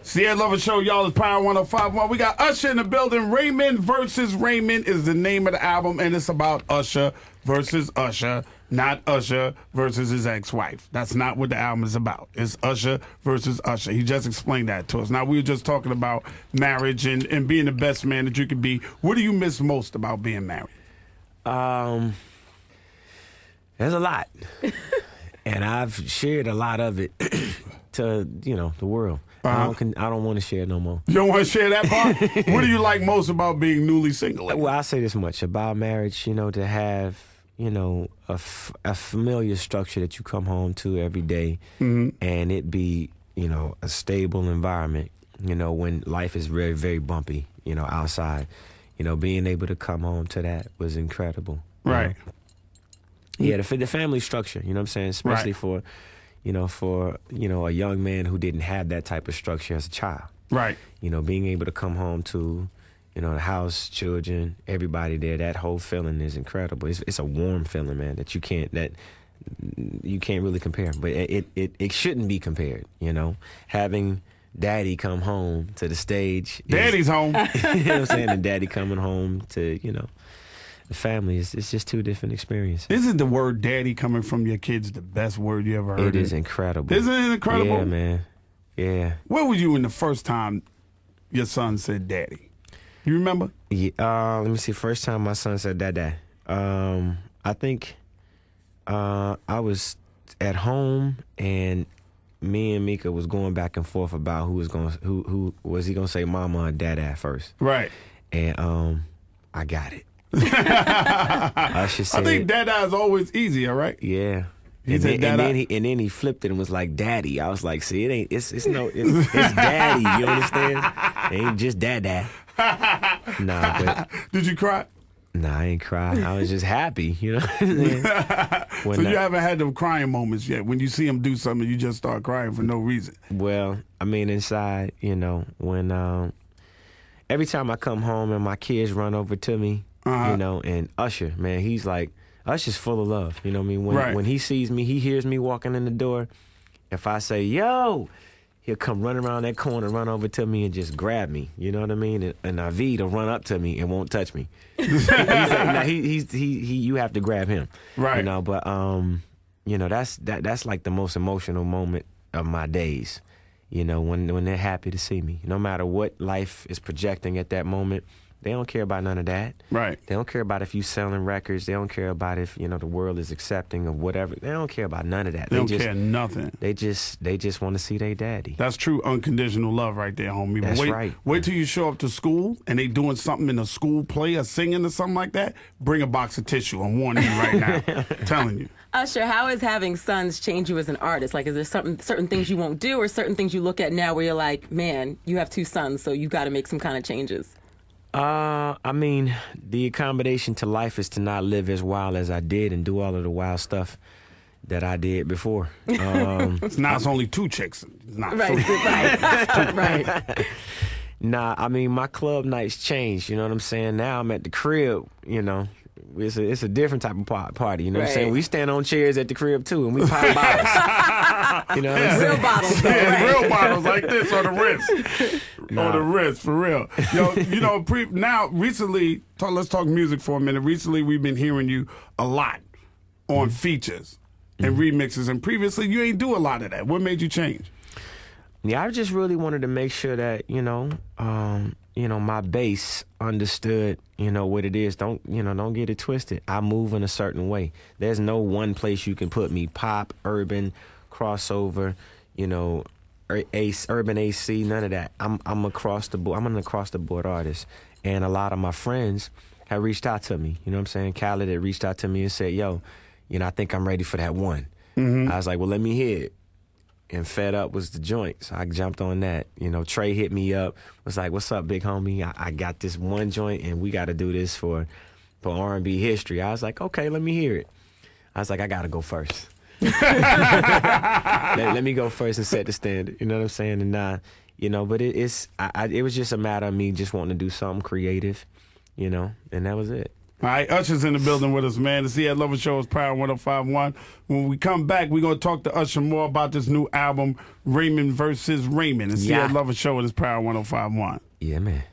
Sierra Lover Show, y'all, is Power 105.1. We got Usher in the building. Raymond versus Raymond is the name of the album, and it's about Usher versus Usher, not Usher versus his ex-wife. That's not what the album is about. It's Usher versus Usher. He just explained that to us. Now, we were just talking about marriage and being the best man that you could be. What do you miss most about being married? There's a lot. And I've shared a lot of it to, the world. I don't want to share no more. You don't want to share that part? What do you like most about being newly single? Well, I'll say this much about marriage, to have, a familiar structure that you come home to every day, and it be, a stable environment, when life is very, very bumpy, outside. Being able to come home to that was incredible. Right. Yeah, the family structure, you know what I'm saying? Especially for a young man who didn't have that type of structure as a child. Right. Being able to come home to, the house, children, everybody there, that whole feeling is incredible. It's a warm feeling, man, that you can't really compare. But it shouldn't be compared, Having Daddy come home to the stage. Daddy's home. You know what I'm saying? And Daddy coming home to, the family, it's just two different experiences. Isn't the word daddy coming from your kids the best word you ever heard? It is incredible. Isn't it incredible? Yeah, man. Yeah. Where were you when the first time your son said daddy? You remember? Yeah, let me see. First time my son said dada. I think I was at home and me and Mika was going back and forth about who was he gonna say mama or dada first. Right. And I got it. I think dada is always easier, right? Yeah. And then he flipped it and was like daddy. I was like, see, it's daddy, you understand? It ain't just dada. Nah, but did you cry? Nah, I ain't cry. I was just happy, So you haven't had them crying moments yet when you see him do something you just start crying for no reason. Well, I mean inside, when every time I come home and my kids run over to me, and Usher, man, Usher's full of love. You know what I mean? When he sees me, he hears me walking in the door. If I say, yo, he'll come run around that corner, run over to me and just grab me. You know what I mean? And Naveed will run up to me and won't touch me. He's like, you have to grab him. Right. But that's like the most emotional moment of my days. When they're happy to see me. No matter what life is projecting at that moment, they don't care about none of that. Right. They don't care about if you selling records. They don't care about if, the world is accepting of whatever. They don't care about none of that. They don't care nothing. They just want to see their daddy. That's true unconditional love right there, homie. That's right. Wait till you show up to school and they doing something in a school play or singing or something like that. Bring a box of tissue. I'm warning you right now. I'm telling you. Usher, how has having sons changed you as an artist? Like, is there certain things you won't do or certain things you look at now where you're like, man, you have two sons, so you got to make some kind of changes? I mean, the accommodation to life is to not live as wild as I did and do all of the wild stuff that I did before. It's only two chicks. Not three. Right. Nah, I mean, my club nights changed, you know what I'm saying? Now I'm at the crib, It's a different type of party, you know what I'm saying? We stand on chairs at the crib, too, and we pop bottles. You know what I'm saying? Real bottles, though, right? Real bottles like this on the wrist. Nah. On the wrist, for real. Now, recently, let's talk music for a minute. Recently, we've been hearing you a lot on features and remixes, and previously, you ain't do a lot of that. What made you change? Yeah, I just really wanted to make sure that, my base understood, what it is. Don't get it twisted. I move in a certain way. There's no one place you can put me. Pop, urban, crossover, urban AC, none of that. I'm across the board. I'm an across the board artist. And a lot of my friends have reached out to me. You know what I'm saying? Khaled had reached out to me and said, yo, I think I'm ready for that one. I was like, well, let me hear it. And Fed Up was the joint, so I jumped on that. Trey hit me up, was like, what's up, big homie? I got this one joint, and we got to do this for R&B history. I was like, okay, let me hear it. I was like, I got to go first. let me go first and set the standard. You know what I'm saying? And but it was just a matter of me just wanting to do something creative, and that was it. All right, Usher's in the building with us, man. The See That Lover Show is Power 105.1. When we come back, we're going to talk to Usher more about this new album, Raymond versus Raymond. The See That Lover Show is Power 105.1. Yeah, man.